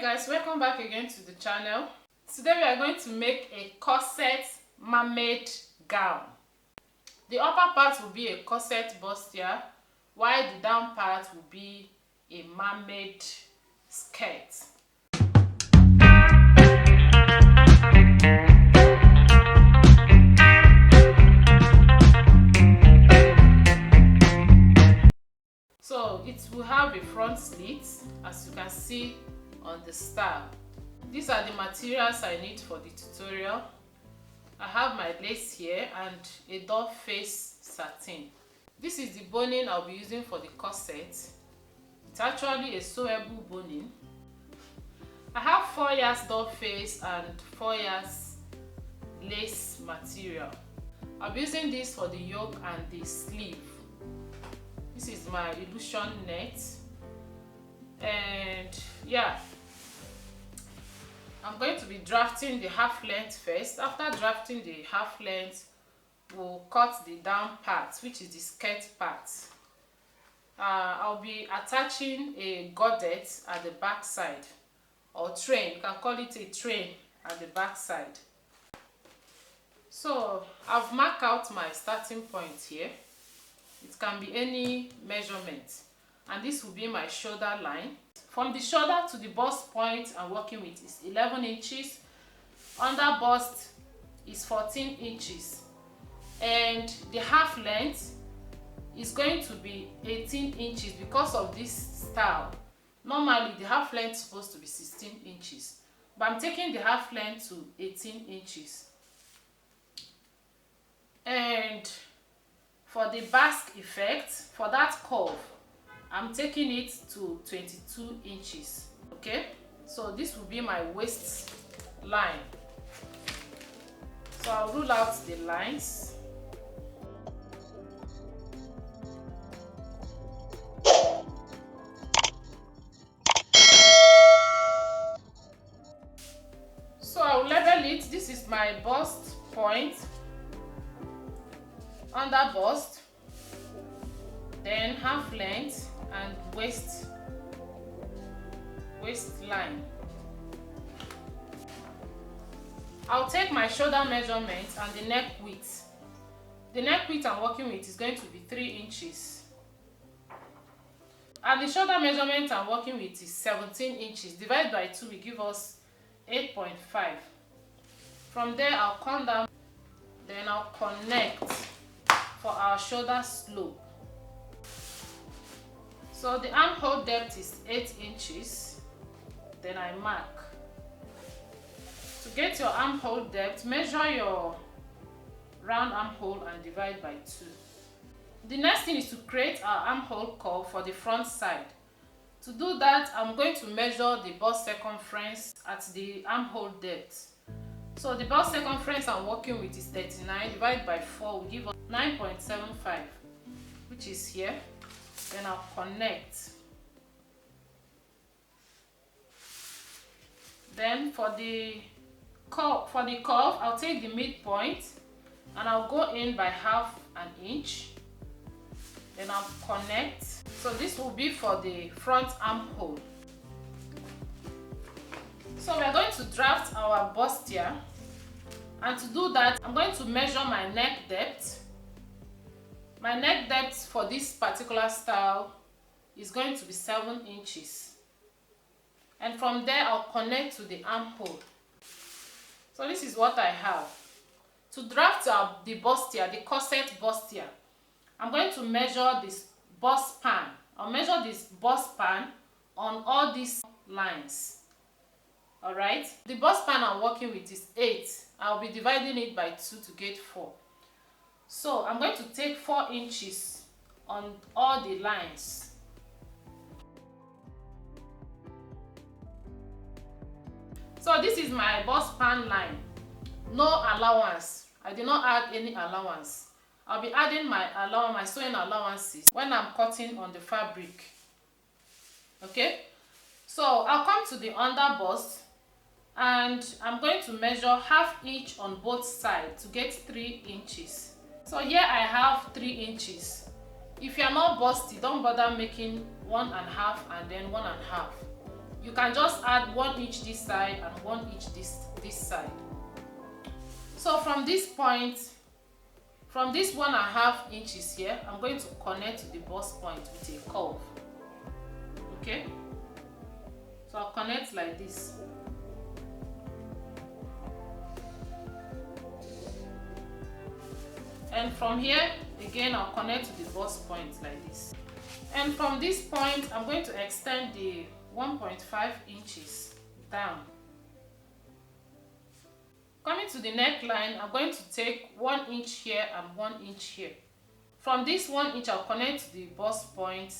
Guys, welcome back again to the channel. Today we are going to make a corset mermaid gown. The upper part will be a corset bustier, while the down part will be a mermaid skirt. So it will have a front slit, as you can see on the style. These are the materials I need for the tutorial. I have my lace here and a doll face satin. This is the boning I'll be using for the corset. It's actually a sewable boning. I have 4 yards doll face and 4 yards lace material. I'll be using this for the yoke and the sleeve. This is my illusion net, and yeah, I'm going to be drafting the half length first. After drafting the half length, we'll cut the down part, which is the skirt part. I'll be attaching a gordet at the back side, or train, you can call it a train at the back side. So I've marked out my starting point here. It can be any measurement, and this will be my shoulder line. From the shoulder to the bust point I'm working with is 11 inches. Under bust is 14 inches, and the half length is going to be 18 inches because of this style. Normally the half length is supposed to be 16 inches, but I'm taking the half length to 18 inches. And for the basque effect, for that curve, I'm taking it to 22 inches. Okay, so this will be my waist line. So I'll rule out the lines. So I'll level it. This is my bust point. Under bust, then half length and waistline. I'll take my shoulder measurement and the neck width. The neck width I'm working with is going to be 3 inches. And the shoulder measurement I'm working with is 17 inches. Divided by 2 will give us 8.5. From there, I'll come down, then I'll connect for our shoulder slope. So the armhole depth is 8 inches. Then I mark. To get your armhole depth, measure your round armhole and divide by 2. The next thing is to create our armhole curve for the front side. To do that, I'm going to measure the bust circumference at the armhole depth. So the bust circumference I'm working with is 39. Divided by 4 will give us 9.75, which is here. Then I'll connect. Then for the curve, I'll take the midpoint and I'll go in by half an inch. Then I'll connect. So this will be for the front armhole. So we are going to draft our bustier, and to do that, I'm going to measure my neck depth. My neck depth for this particular style is going to be 7 inches. And from there, I'll connect to the armhole. So this is what I have. To draft the bustier, the corset bustier, I'm going to measure this bust span. I'll measure this bust span on all these lines. Alright, the bust span I'm working with is 8. I'll be dividing it by 2 to get 4. So I'm going to take 4 inches on all the lines. So this is my bust span line. No allowance. I did not add any allowance. I'll be adding my sewing allowances when I'm cutting on the fabric. Okay, so I'll come to the under bust, and I'm going to measure half inch on both sides to get 3 inches. So here I have 3 inches. If you are not busty, don't bother making 1.5 and then 1.5. You you can just add 1 inch this side and 1 inch this side. So from this point, from this 1.5 inches here, I'm going to connect to the bust point with a curve. Okay, so I'll connect like this. And from here again, I'll connect to the bust point like this. And from this point, I'm going to extend the 1.5 inches down. Coming to the neckline, I'm going to take 1 inch here and 1 inch here. From this 1 inch, I'll connect to the bust point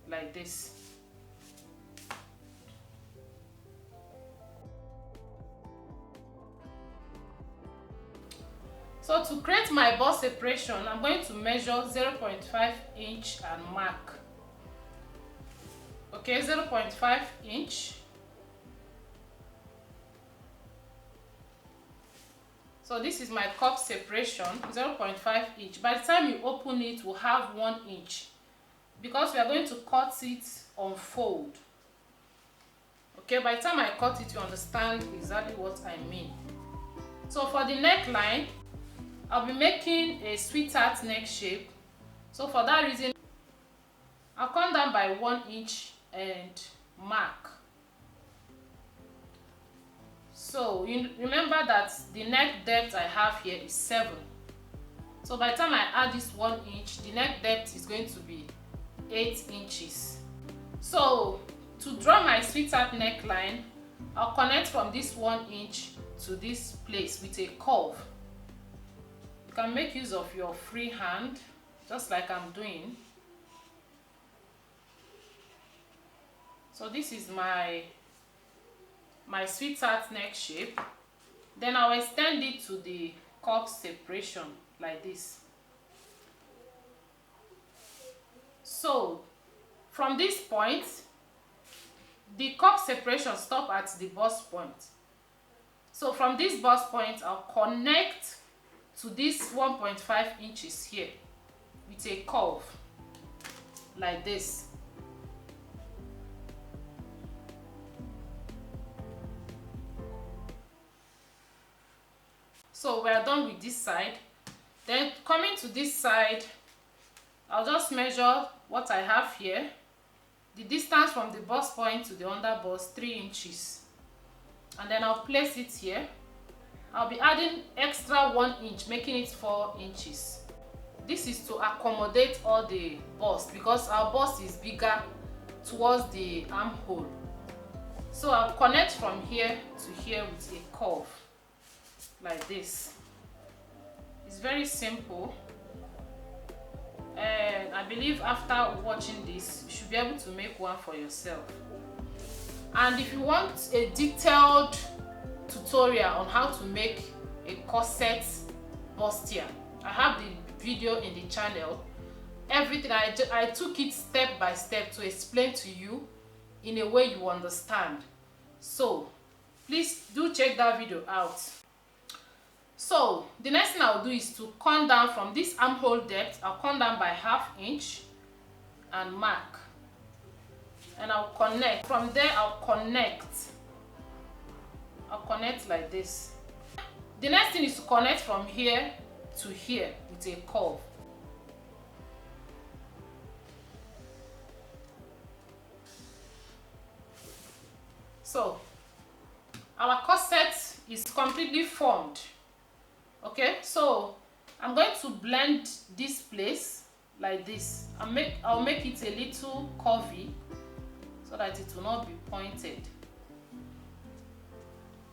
like this. So to create my bust separation, I'm going to measure 0.5 inch and mark. Okay, 0.5 inch. So this is my cup separation, 0.5 inch. By the time you open it, we'll have 1 inch because we are going to cut it on fold. Okay, by the time I cut it, you understand exactly what I mean. So for the neckline, I'll be making a sweetheart neck shape. So for that reason, I'll come down by 1 inch and mark. So you remember that the neck depth I have here is 7. So by the time I add this 1 inch, the neck depth is going to be 8 inches. So to draw my sweetheart neckline, I'll connect from this 1 inch to this place with a curve. You can make use of your free hand, just like I'm doing. So this is my sweetheart neck shape. Then I'll extend it to the cup separation like this. So from this point, the cup separation stop at the bust point. So from this bust point, I'll connect to this 1.5 inches here with a curve like this. So we are done with this side. Then coming to this side, I'll just measure what I have here. The distance from the bust point to the under bust, 3 inches. And then I'll place it here. I'll be adding extra 1 inch, making it 4 inches. This is to accommodate all the bust because our bust is bigger towards the armhole. So I'll connect from here to here with a curve like this. It's very simple, and I believe after watching this, you should be able to make one for yourself. And if you want a detailed tutorial on how to make a corset bustier, I have the video in the channel. Everything I took it step by step to explain to you in a way you understand. So please do check that video out. So the next thing I'll do is to come down from this armhole depth. I'll come down by 1/2 inch and mark, and I'll connect. From there I'll connect like this. The next thing is to connect from here to here with a curve. So our corset is completely formed. Okay, so I'm going to blend this place like this. I'll make it a little curvy so that it will not be pointed.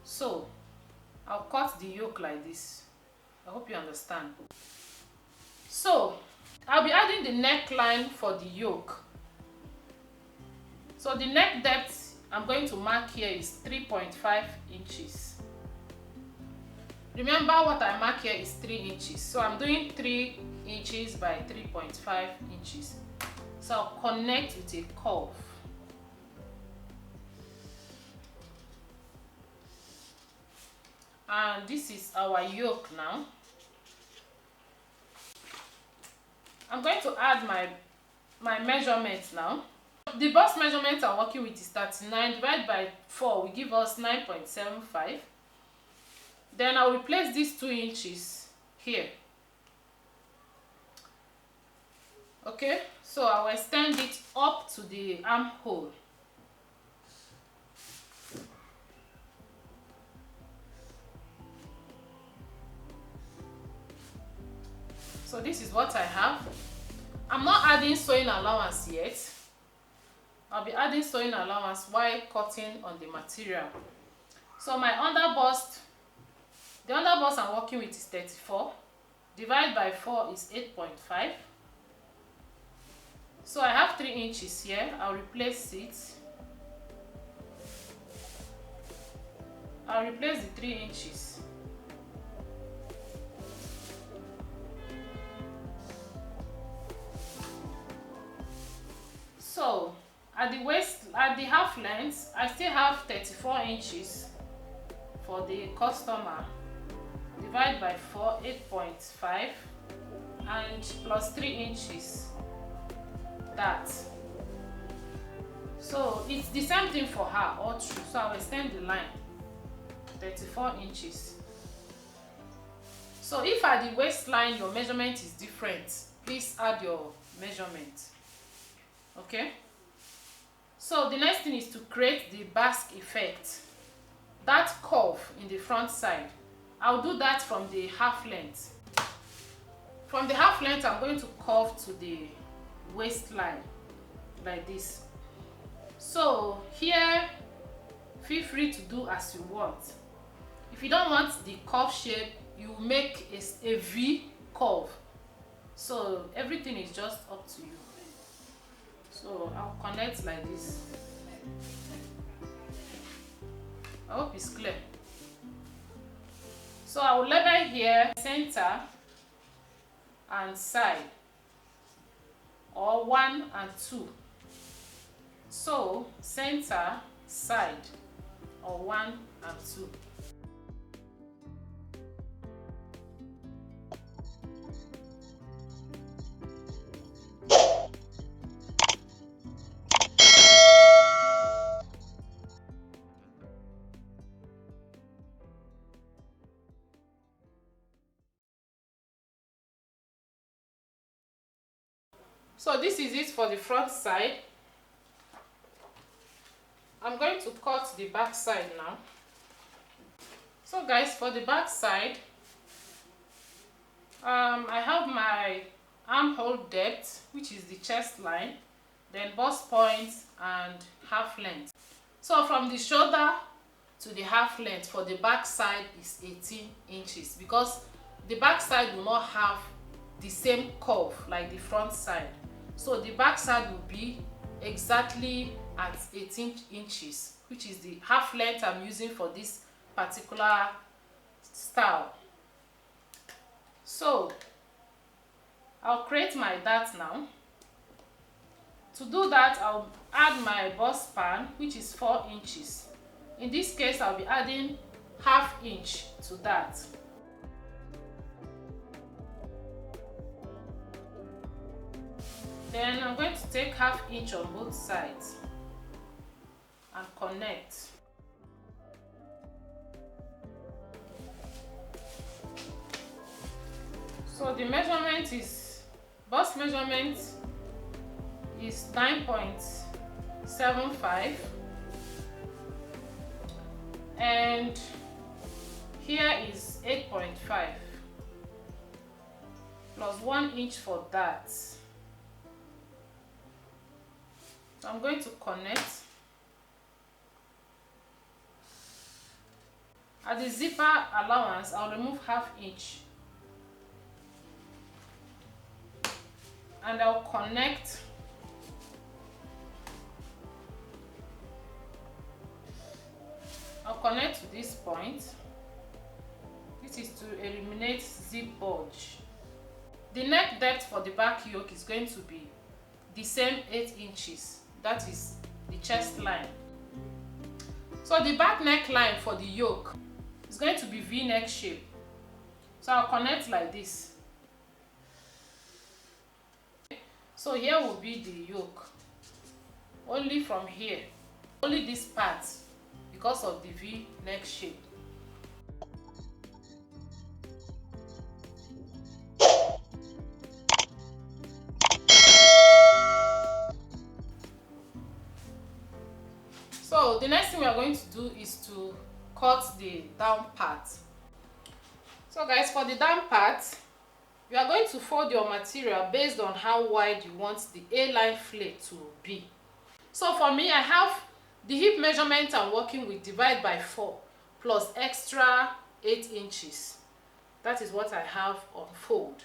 So I'll cut the yoke like this. I hope you understand. So I'll be adding the neckline for the yoke. So the neck depth I'm going to mark here is 3.5 inches. Remember what I mark here is 3 inches. So I'm doing 3 inches by 3.5 inches. So I'll connect with a curve. And this is our yoke now. I'm going to add my measurements now. The bust measurement I'm working with is 39 divided by 4 will give us 9.75. Then I'll replace these 2 inches here. Okay, so I'll extend it up to the armhole. So this is what I have. I'm not adding sewing allowance yet. I'll be adding sewing allowance while cutting on the material. So my underbust, the underbust I'm working with is 34. Divided by 4 is 8.5. So I have 3 inches here. I'll replace it. I'll replace the 3 inches. So at the waist, at the half length, I still have 34 inches for the customer. Divide by 4, 8.5, and plus 3 inches. That. So it's the same thing for her all through. So I'll extend the line 34 inches. So if at the waistline your measurement is different, please add your measurement. Okay, so the next thing is to create the basque effect, that curve in the front side. I'll do that from the half length. From the half length, I'm going to curve to the waistline like this. So here, feel free to do as you want. If you don't want the curve shape, you make a V curve. So everything is just up to you. So I'll connect like this. I hope it's clear. So I will label here center and side, or 1 and 2. So center, side, or 1 and 2. So this is it for the front side. I'm going to cut the back side now. So guys, for the back side, I have my armhole depth, which is the chest line, then bust point and half length. So from the shoulder to the half length for the back side is 18 inches, because the back side will not have the same curve like the front side. So the back side will be exactly at 18 inches, which is the half length I'm using for this particular style. So I'll create my dart now. To do that, I'll add my bust span, which is 4 inches. In this case, I'll be adding ½ inch to that. Then I'm going to take ½ inch on both sides and connect. So the measurement is, bust measurement is 9.75, and here is 8.5 plus 1 inch for that. So I'm going to connect. At the zipper allowance, I'll remove ½ inch and I'll connect to this point. This is to eliminate zip bulge. The neck depth for the back yoke is going to be the same 8 inches. That is the chest line. So the back neckline for the yoke is going to be V-neck shape. So I'll connect like this. So here will be the yoke. only from here, only this part, because of the V neck shape. So the next thing we are going to do is to cut the down part. So guys, for the down part, you are going to fold your material based on how wide you want the A-line flare to be. So for me, I have the hip measurement I'm working with, divide by 4 plus extra 8 inches. That is what I have on fold.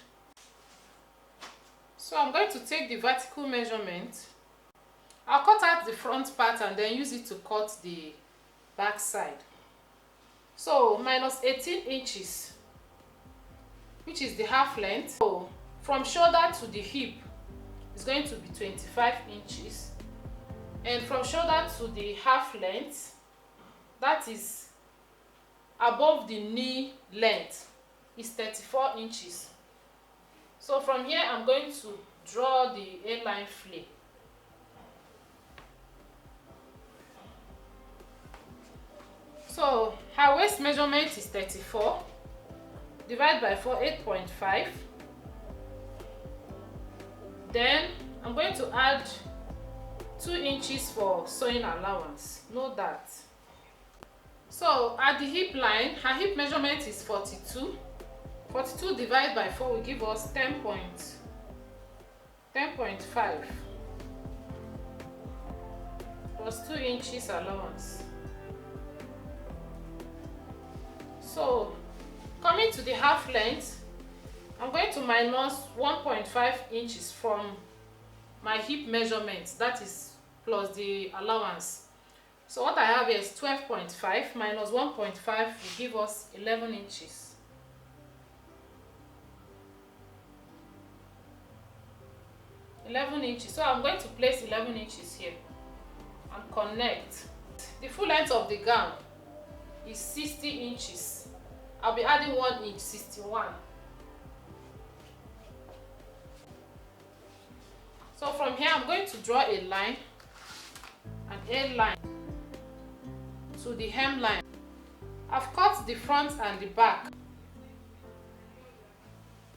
So I'm going to take the vertical measurement. I'll cut out the front part and then use it to cut the back side. So minus 18 inches, which is the half length. So from shoulder to the hip is going to be 25 inches. And from shoulder to the half length, that is above the knee length, is 34 inches. So from here, I'm going to draw the A-line flare. So her waist measurement is 34, divide by 4, 8.5. Then I'm going to add 2 inches for sewing allowance. Note that. So at the hip line, her hip measurement is 42. 42 divided by 4 will give us 10.5 plus 2 inches allowance. So coming to the half length, I'm going to minus 1.5 inches from my hip measurement, that is plus the allowance. So what I have here is 12.5 minus 1.5 will give us 11 inches. So I'm going to place 11 inches here and connect. The full length of the gown is 60 inches. I'll be adding 1 inch, 61. So from here, I'm going to draw a line, an A line to the hemline. I've cut the front and the back.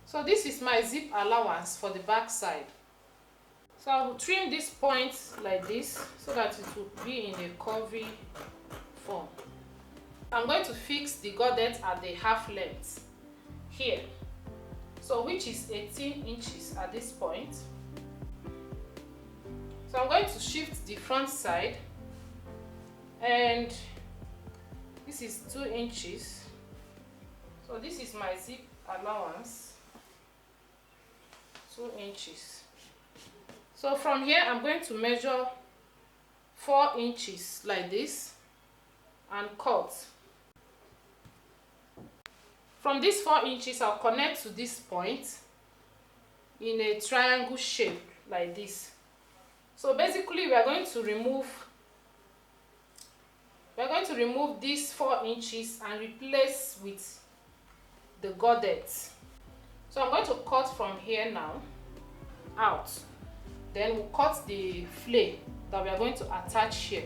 So this is my zip allowance for the back side. So I will trim this point like this so that it will be in a curvy form. I'm going to fix the gordet at the half length here, so which is 18 inches at this point. So I'm going to shift the front side, and this is 2 inches. So this is my zip allowance, 2 inches. So from here, I'm going to measure 4 inches like this and cut. From these 4 inches, I'll connect to this point in a triangle shape like this. So basically, we are going to remove these 4 inches and replace with the gordet. So I'm going to cut from here now out. Then we'll cut the flare that we are going to attach here.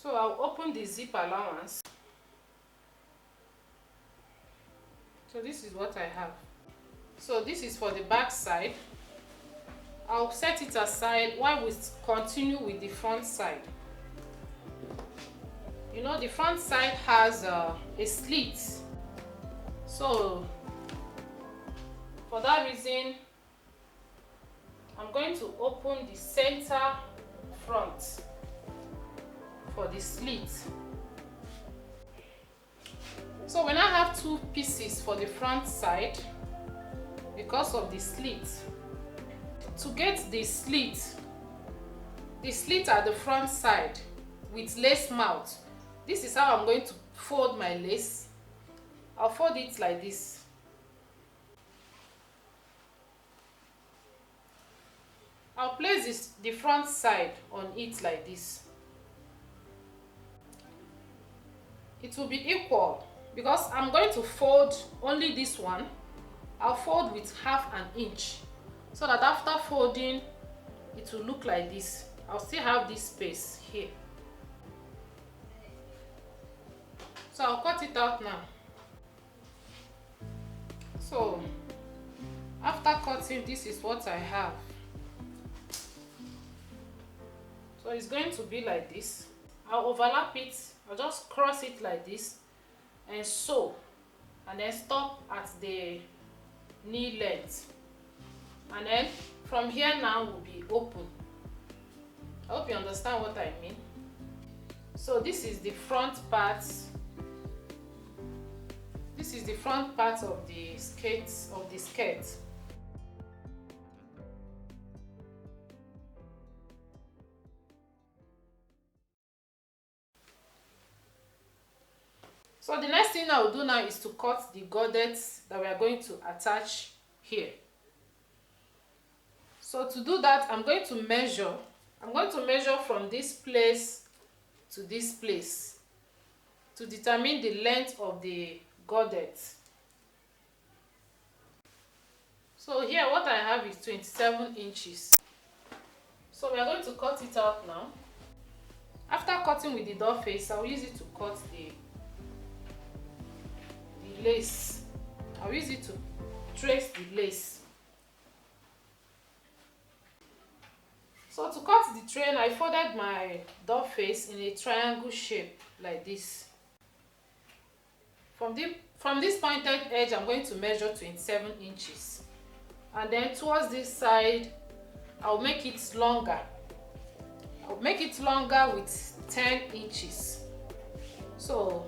So I'll open the zip allowance. So this is what I have. So this is for the back side. I'll set it aside while we continue with the front side. You know, the front side has a slit. So for that reason, I'm going to open the center front for the slit. So when I have 2 pieces for the front side, because of the slit, to get the slit at the front side with lace mouth, this is how I'm going to fold my lace. I'll fold it like this. I'll place the front side on it like this. It will be equal because I'm going to fold only this one. I'll fold with 1/2 inch so that after folding it will look like this. I'll still have this space here. So I'll cut it out now. So after cutting, this is what I have. So it's going to be like this. I'll overlap it. I'll just cross it like this and sew, and then stop at the knee length, and then from here now will be open. I hope you understand what I mean. So this is the front part. This is the front part of the skirt. So the next thing I will do now is to cut the gordets that we are going to attach here. So to do that, I'm going to measure from this place to this place to determine the length of the gordet. So here what I have is 27 inches. So we are going to cut it out now. After cutting with the door face, I will use it to cut the lace. I'll use it to trace the lace. So to cut the train, I folded my door face in a triangle shape like this. From this pointed edge, I'm going to measure 27 inches. And then towards this side, I'll make it longer. I'll make it longer with 10 inches. So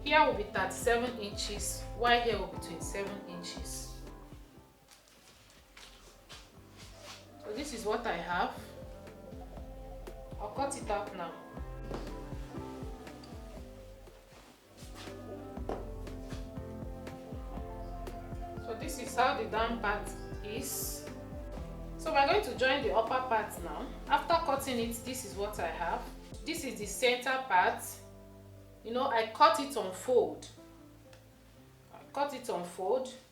here will be 37 inches, while here will be 27 inches. So this is what I have. I'll cut it out now. So this is how the down part is. So we're going to join the upper part now. After cutting it, this is what I have. This is the center part. You know, I cut it on fold.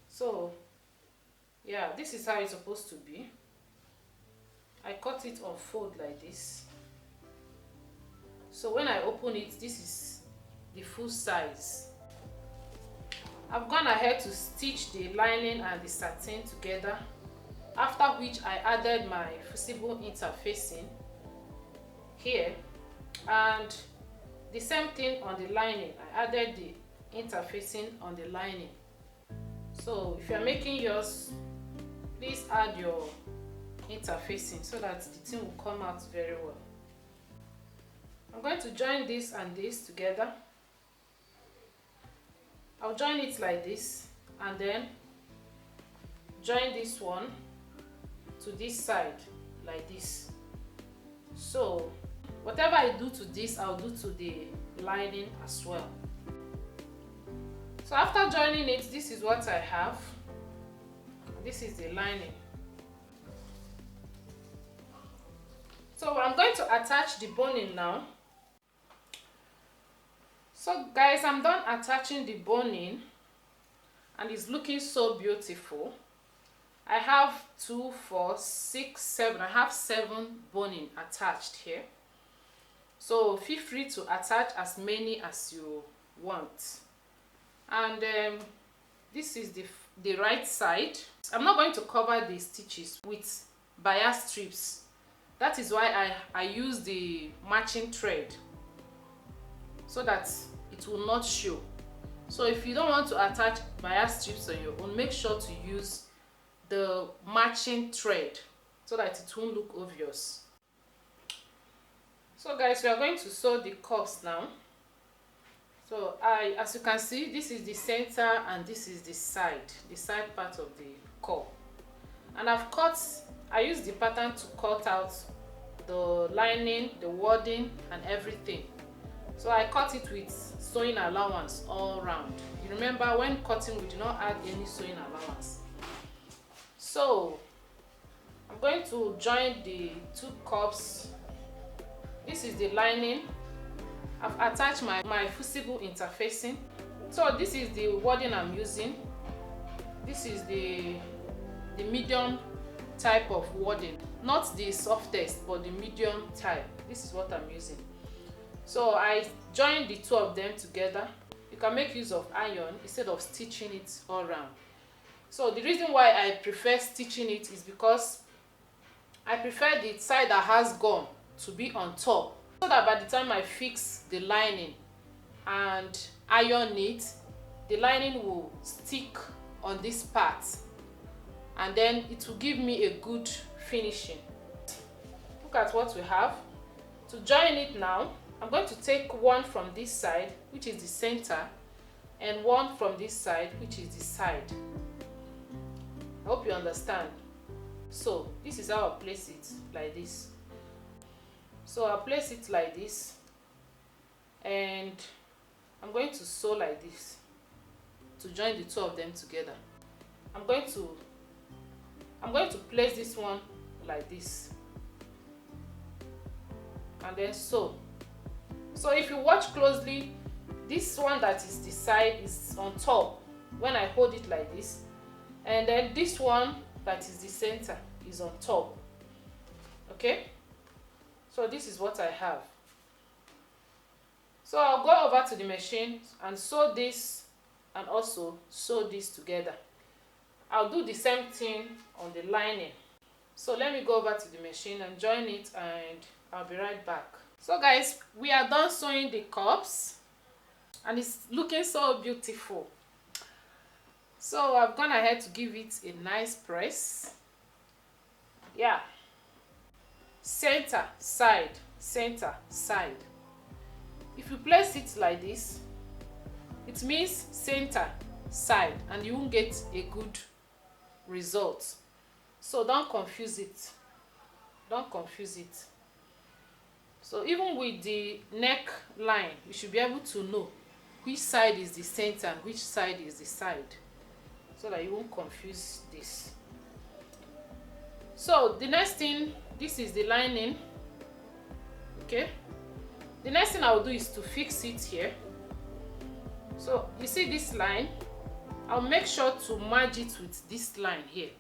So yeah, this is how it's supposed to be. I cut it on fold like this. So when I open it, this is the full size. I've gone ahead to stitch the lining and the satin together, after which I added my fusible interfacing here, and the same thing on the lining. I added the interfacing on the lining. So if you're making yours, please add your interfacing so that the thing will come out very well. I'm going to join this and this together. I'll join it like this and then join this one to this side like this. So whatever I do to this, I'll do to the lining as well. So after joining it, this is what I have. This is the lining. So I'm going to attach the boning now. So guys, I'm done attaching the boning and it's looking so beautiful. I have 2, 4, 6, 7. I have 7 boning attached here. So feel free to attach as many as you want. And this is the right side. I'm not going to cover the stitches with bias strips. That is why I use the matching thread, so that it will not show. So if you don't want to attach bias strips on your own, make sure to use the matching thread so that it won't look obvious. So guys, we are going to sew the cuffs now. So as you can see, this is the center and this is the side part of the cuff. And I used the pattern to cut out the lining, the wording and everything. So I cut it with sewing allowance all round. You remember when cutting we do not add any sewing allowance. So I'm going to join the 2 cuffs. This is the lining. I've attached my fusible interfacing. So this is the wording I'm using. This is the medium type of wording, not the softest but the medium type. This is what I'm using. So I joined the two of them together. You can make use of iron instead of stitching it all around. So the reason why I prefer stitching it is because I prefer the side that has gum to be on top, so that by the time I fix the lining and iron it, the lining will stick on this part and then it will give me a good finishing. Look at what we have. To join it now, I'm going to take one from this side, which is the center, and one from this side, which is the side. I hope you understand. So this is how I'll place it, like this. So I'll place it like this, and I'm going to sew like this to join the two of them together. I'm going to place this one like this and then sew. So if you watch closely, this one that is the side is on top when I hold it like this, and then this one that is the center is on top. Okay, so this is what I have. So I'll go over to the machine and sew this and also sew this together. I'll do the same thing on the lining. So let me go over to the machine and join it, and I'll be right back. So guys, we are done sewing the cups and it's looking so beautiful. So I've gone ahead to give it a nice press. Yeah, center, side, center, side. If you place it like this, it means center, side, and you won't get a good result. So don't confuse it. Don't confuse it. So even with the neck line, you should be able to know which side is the center and which side is the side, so that you won't confuse this. So the next thing, this is the lining. Okay, the next thing I will do is to fix it here. So you see this line, I'll make sure to merge it with this line here.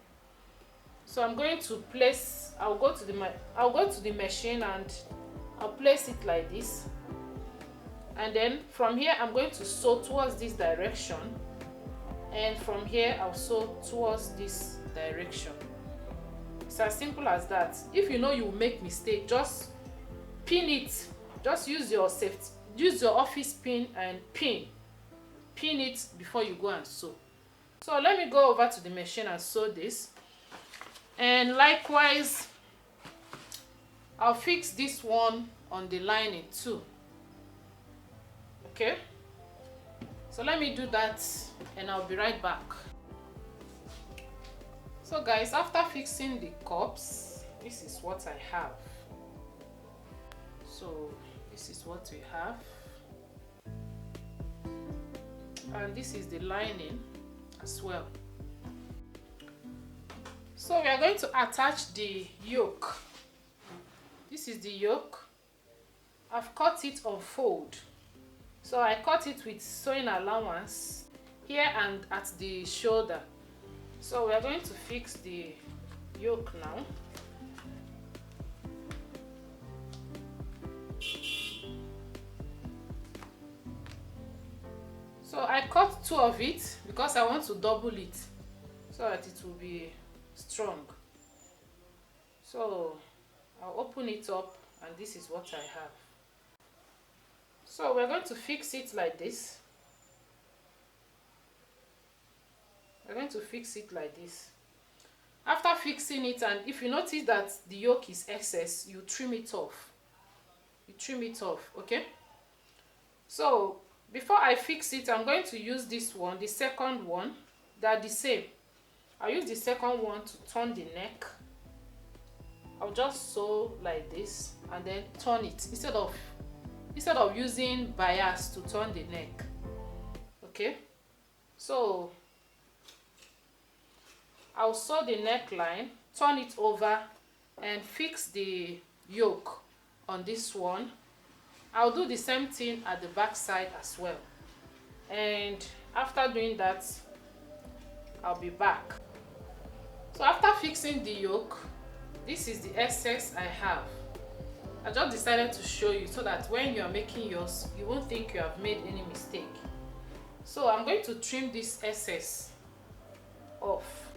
So I'm going to place, I'll go to the machine and I'll place it like this, and then from here I'm going to sew towards this direction, and from here I'll sew towards this direction. It's as simple as that. If you know you will make mistake, just pin it. Just use your office pin and pin it before you go and sew. So let me go over to the machine and sew this, and likewise I'll fix this one on the lining too. Okay, so let me do that and I'll be right back. So guys, after fixing the cups, this is what I have. So this is what we have, and this is the lining as well. So we are going to attach the yoke. This is the yoke. I've cut it on fold. So I cut it with sewing allowance here and at the shoulder. So we are going to fix the yoke now. So I cut two of it because I want to double it so that it will be strong. So I'll open it up, and this is what I have. So we're going to fix it like this. We're going to fix it like this. After fixing it, and if you notice that the yoke is excess, you trim it off. You trim it off, okay? So before I fix it, I'm going to use this one, the second one. They're the same. I'll use the second one to turn the neck. I'll just sew like this and then turn it instead of using bias to turn the neck. Okay, so I'll sew the neckline, turn it over, and fix the yoke on this one. I'll do the same thing at the back side as well, and after doing that I'll be back. So after fixing the yoke, this is the excess I have. I just decided to show you so that when you are making yours, you won't think you have made any mistake. So I'm going to trim this excess off.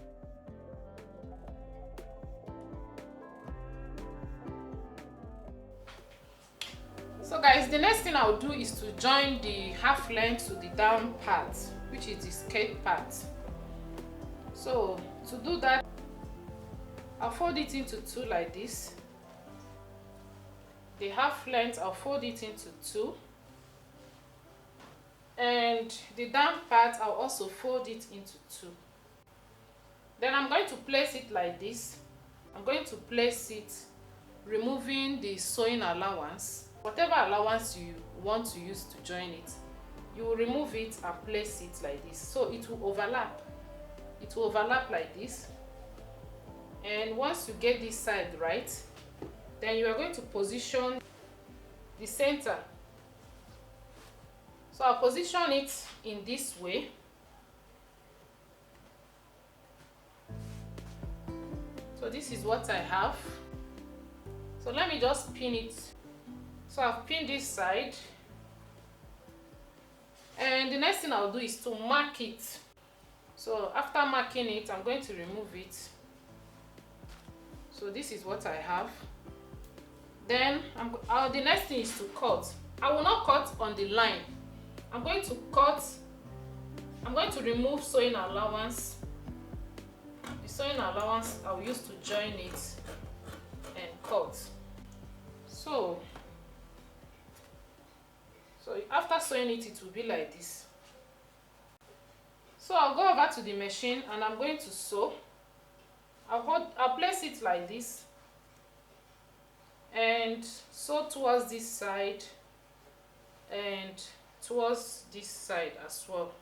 So guys, the next thing I'll do is to join the half length to the down part, which is the skirt part. So to do that, I'll fold it into two like this. The half length, I'll fold it into two, and the down part, I'll also fold it into two. Then I'm going to place it like this. I'm going to place it removing the sewing allowance. Whatever allowance you want to use to join it, you will remove it and place it like this, so it will overlap. It will overlap like this. And once you get this side right, then you are going to position the center. So I'll position it in this way. So this is what I have. So let me just pin it. So I've pinned this side. And the next thing I'll do is to mark it. So after marking it, I'm going to remove it. So this is what I have. Then the next thing is to cut. I will not cut on the line. I'm going to remove sewing allowance. The sewing allowance I'll use to join it and cut. So after sewing it, it will be like this. So I'll go over to the machine and I'm going to sew. I'll place it like this and sew towards this side and towards this side as well.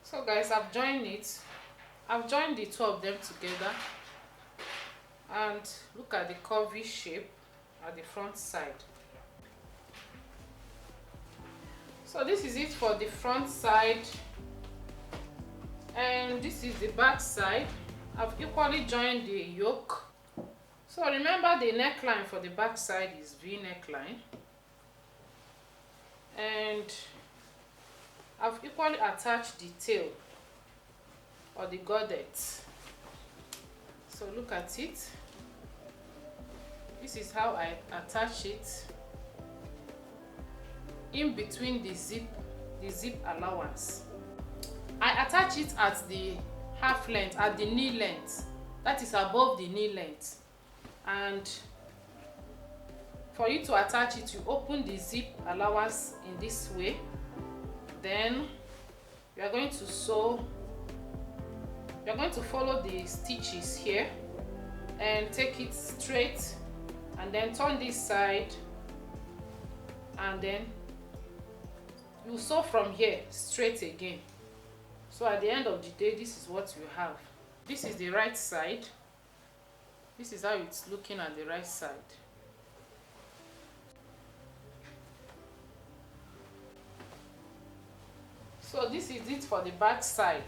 So guys, I've joined it. I've joined the two of them together, and look at the curvy shape at the front side. So this is it for the front side, and this is the back side. I've equally joined the yoke. So remember, the neckline for the back side is V neckline, and I've equally attached the tail or the gordet. So look at it. This is how I attach it in between the zip allowance. I attach it at the half length, at the knee length, that is above the knee length. And for you to attach it, you open the zip allowance in this way. Then you are going to sew. You are going to follow the stitches here and take it straight, and then turn this side, and then you sew from here straight again. So at the end of the day, this is what you have. This is the right side. This is how it's looking at the right side. So this is it for the back side.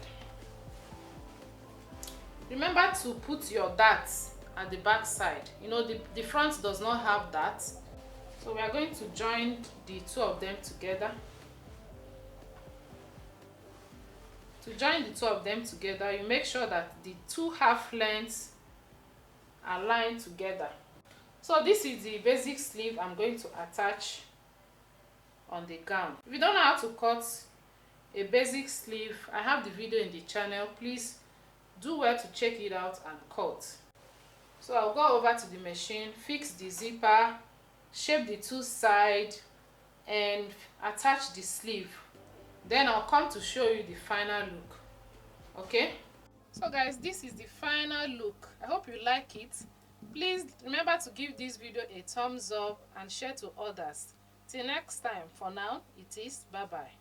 Remember to put your darts at the back side. You know, the front does not have darts. So we are going to join the two of them together. To join the two of them together, you make sure that the two half lengths are lined together. So this is the basic sleeve I'm going to attach on the gown. If you don't know how to cut a basic sleeve, I have the video in the channel. Please do well to check it out and cut. So I'll go over to the machine, fix the zipper, shape the two sides, and attach the sleeve. Then I'll come to show you the final look. Okay, so guys, this is the final look. I hope you like it. Please remember to give this video a thumbs up and share to others. Till next time, for now, it is bye bye.